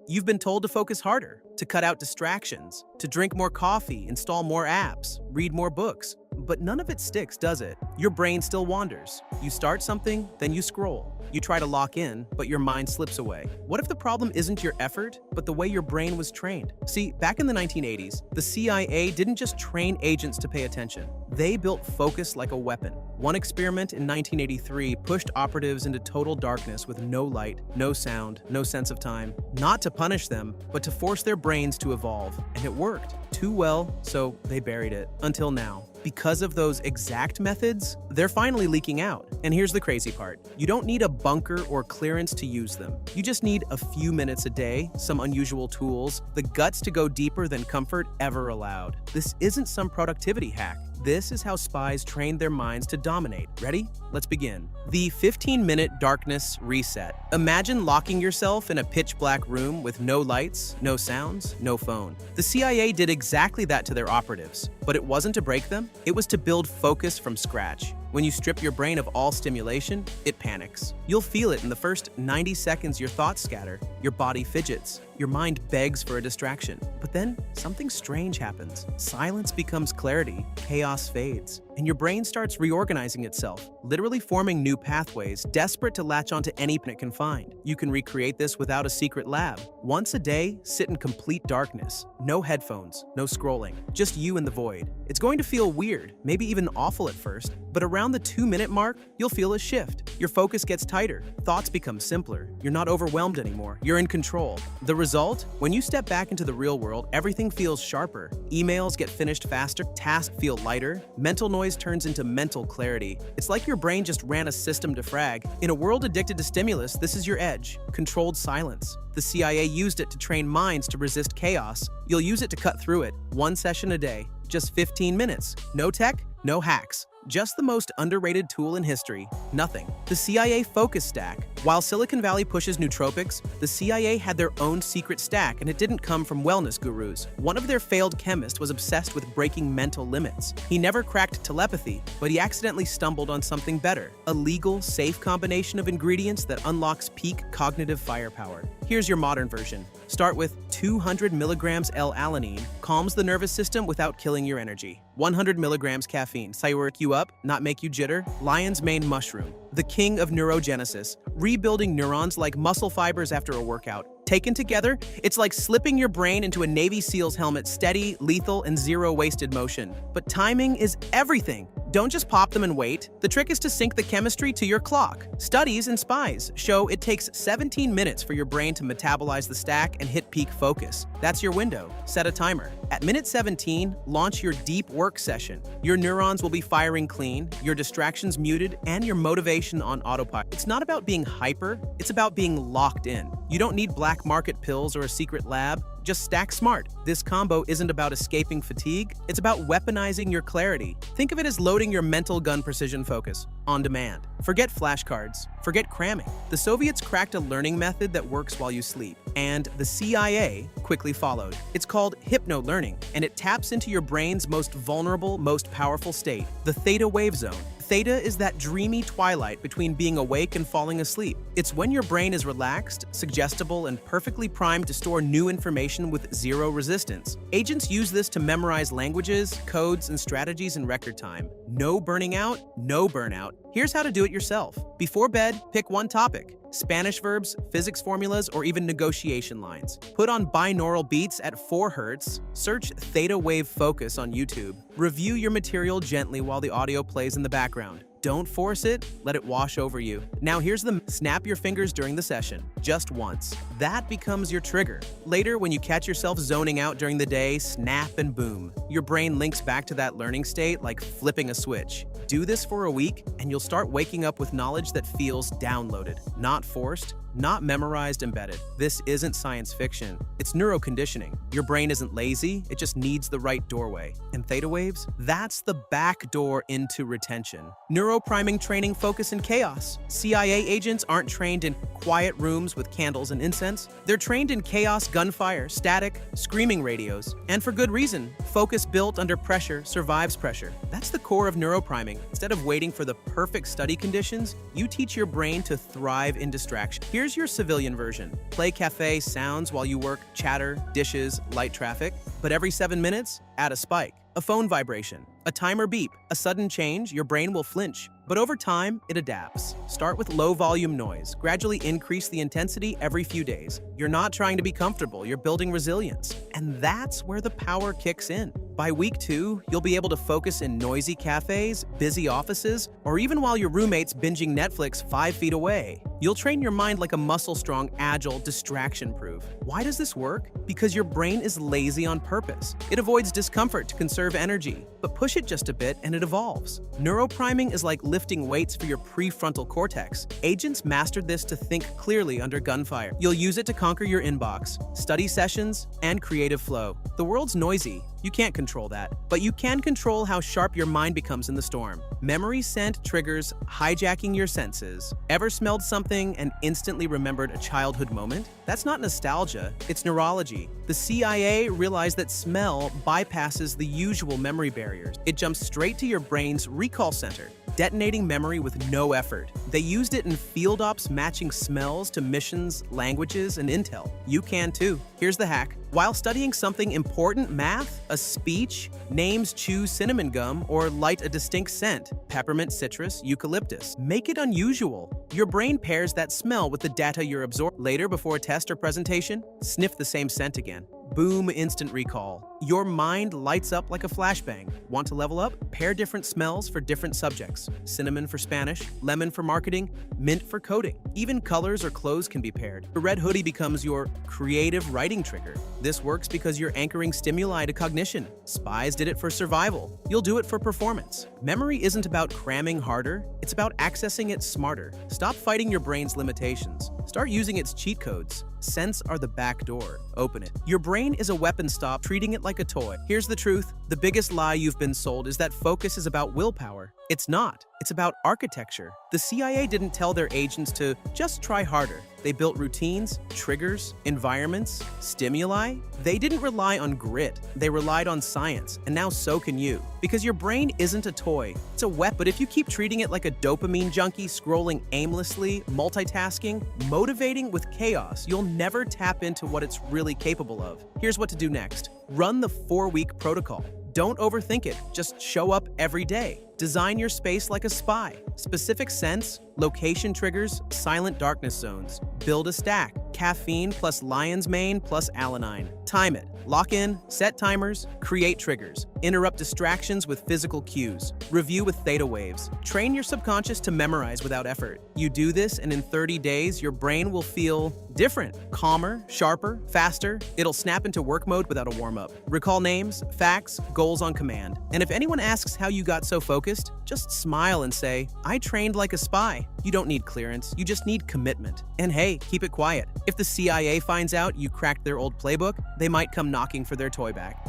You've been told to focus harder, to cut out distractions, to drink more coffee, install more apps, read more books. But none of it sticks, does it? Your brain still wanders. You start something, then you scroll. You try to lock in, but your mind slips away. What if the problem isn't your effort, but the way your brain was trained? See, back in the 1980s, the CIA didn't just train agents to pay attention. They built focus like a weapon. One experiment in 1983 pushed operatives into total darkness with no light, no sound, no sense of time. Not to punish them, but to force their brains to evolve. And it worked. Too well, so they buried it. Until now. Because of those exact methods, they're finally leaking out. And here's the crazy part. You don't need a bunker or clearance to use them. You just need a few minutes a day, some unusual tools, the guts to go deeper than comfort ever allowed. This isn't some productivity hack. This is how spies trained their minds to dominate. Ready? Let's begin. The 15-minute darkness reset. Imagine locking yourself in a pitch-black room with no lights, no sounds, no phone. The CIA did exactly that to their operatives, but it wasn't to break them. It was to build focus from scratch. When you strip your brain of all stimulation, it panics. You'll feel it in the first 90 seconds. Your thoughts scatter, your body fidgets, your mind begs for a distraction. But then something strange happens. Silence becomes clarity, chaos fades, and your brain starts reorganizing itself, literally forming new pathways, desperate to latch onto any it can find. You can recreate this without a secret lab. Once a day, sit in complete darkness. No headphones, no scrolling, just you and the void. It's going to feel weird, maybe even awful at first, but around the 2-minute mark, you'll feel a shift. Your focus gets tighter, thoughts become simpler, you're not overwhelmed anymore, you're in control. The result? When you step back into the real world, everything feels sharper. Emails get finished faster, tasks feel lighter, mental noise turns into mental clarity. It's like your brain just ran a system to frag. In a world addicted to stimulus, this is your edge, controlled silence. The CIA used it to train minds to resist chaos. You'll use it to cut through it. One session a day, just 15 minutes. No tech, no hacks. Just the most underrated tool in history, nothing. The CIA Focus Stack. While Silicon Valley pushes nootropics, the CIA had their own secret stack, and it didn't come from wellness gurus. One of their failed chemists was obsessed with breaking mental limits. He never cracked telepathy, but he accidentally stumbled on something better. A legal, safe combination of ingredients that unlocks peak cognitive firepower. Here's your modern version. Start with 200 milligrams L-alanine, calms the nervous system without killing your energy. 100 milligrams caffeine, work you up, not make you jitter. Lion's mane mushroom, the king of neurogenesis, rebuilding neurons like muscle fibers after a workout. Taken together, it's like slipping your brain into a Navy SEAL's helmet, steady, lethal, and zero wasted motion. But timing is everything. Don't just pop them and wait. The trick is to sync the chemistry to your clock. Studies and spies show it takes 17 minutes for your brain to metabolize the stack and hit peak focus. That's your window. Set a timer. At minute 17, launch your deep work session. Your neurons will be firing clean, your distractions muted, and your motivation on autopilot. It's not about being hyper, it's about being locked in. You don't need black market pills or a secret lab. Just stack smart. This combo isn't about escaping fatigue, it's about weaponizing your clarity. Think of it as loading your mental gun precision focus on demand. Forget flashcards, forget cramming. The Soviets cracked a learning method that works while you sleep, and the CIA quickly followed. It's called Hypno-learning, and it taps into your brain's most vulnerable, most powerful state, the theta wave zone. Theta is that dreamy twilight between being awake and falling asleep. It's when your brain is relaxed, suggestible, and perfectly primed to store new information with zero resistance. Agents use this to memorize languages, codes, and strategies in record time. No burning out, no burnout. Here's how to do it yourself. Before bed, pick one topic. Spanish verbs, physics formulas, or even negotiation lines. Put on binaural beats at 4 Hz. Search theta wave focus on YouTube. Review your material gently while the audio plays in the background. Don't force it, let it wash over you. Now here's the snap your fingers during the session, just once. That becomes your trigger. Later, when you catch yourself zoning out during the day, snap and boom. Your brain links back to that learning state like flipping a switch. Do this for a week, and you'll start waking up with knowledge that feels downloaded, not forced, not memorized, embedded. This isn't science fiction. It's neuroconditioning. Your brain isn't lazy, it just needs the right doorway. And theta waves? That's the back door into retention. Neuropriming training focus in chaos. CIA agents aren't trained in quiet rooms with candles and incense. They're trained in chaos, gunfire, static, screaming radios. And for good reason. Focus built under pressure survives pressure. That's the core of neuropriming. Instead of waiting for the perfect study conditions, you teach your brain to thrive in distraction. Here's Here's your civilian version. Play cafe sounds while you work, chatter, dishes, light traffic. But every 7 minutes, add a spike, a phone vibration, a timer beep, a sudden change, your brain will flinch. But over time, it adapts. Start with low volume noise. Gradually increase the intensity every few days. You're not trying to be comfortable, you're building resilience. And that's where the power kicks in. By week 2, you'll be able to focus in noisy cafes, busy offices, or even while your roommate's binging Netflix 5 feet away. You'll train your mind like a muscle-strong, agile, distraction-proof. Why does this work? Because your brain is lazy on purpose. It avoids discomfort to conserve energy, but push it just a bit and it evolves. Neuropriming is like lifting weights for your prefrontal cortex. Agents mastered this to think clearly under gunfire. You'll use it to conquer your inbox, study sessions, and creative flow. The world's noisy. You can't control that, but you can control how sharp your mind becomes in the storm. Memory scent triggers hijacking your senses. Ever smelled something and instantly remembered a childhood moment? That's not nostalgia, it's neurology. The CIA realized that smell bypasses the usual memory barriers. It jumps straight to your brain's recall center, detonating memory with no effort. They used it in field ops, matching smells to missions, languages, and intel. You can too. Here's the hack. While studying something important, math, a speech, names, choose cinnamon gum, or light a distinct scent, peppermint, citrus, eucalyptus. Make it unusual. Your brain pairs that smell with the data you're absorbing. Later, before a test or presentation, sniff the same scent again. Boom, instant recall. Your mind lights up like a flashbang. Want to level up? Pair different smells for different subjects. Cinnamon for Spanish, lemon for marketing, mint for coding. Even colors or clothes can be paired. The red hoodie becomes your creative writing trigger. This works because you're anchoring stimuli to cognition. Spies did it for survival. You'll do it for performance. Memory isn't about cramming harder, it's about accessing it smarter. Stop fighting your brain's limitations. Start using its cheat codes. Scents are the back door. Open it. Your brain is a weapon. Stop treating it like a toy. Here's the truth. The biggest lie you've been sold is that focus is about willpower. It's not. It's about architecture. The CIA didn't tell their agents to just try harder. They built routines, triggers, environments, stimuli. They didn't rely on grit. They relied on science, and now so can you. Because your brain isn't a toy, it's a weapon. But if you keep treating it like a dopamine junkie, scrolling aimlessly, multitasking, motivating with chaos, you'll never tap into what it's really capable of. Here's what to do next. Run the 4-week protocol. Don't overthink it, just show up every day. Design your space like a spy. Specific scents, location triggers, silent darkness zones. Build a stack. Caffeine plus lion's mane plus alanine. Time it. Lock in, set timers, create triggers. Interrupt distractions with physical cues. Review with theta waves. Train your subconscious to memorize without effort. You do this, and in 30 days, your brain will feel different. Calmer, sharper, faster. It'll snap into work mode without a warm-up. Recall names, facts, goals on command. And if anyone asks how you got so focused, just smile and say, I trained like a spy. You don't need clearance, you just need commitment. And hey, keep it quiet. If the CIA finds out you cracked their old playbook, they might come knocking for their toy back.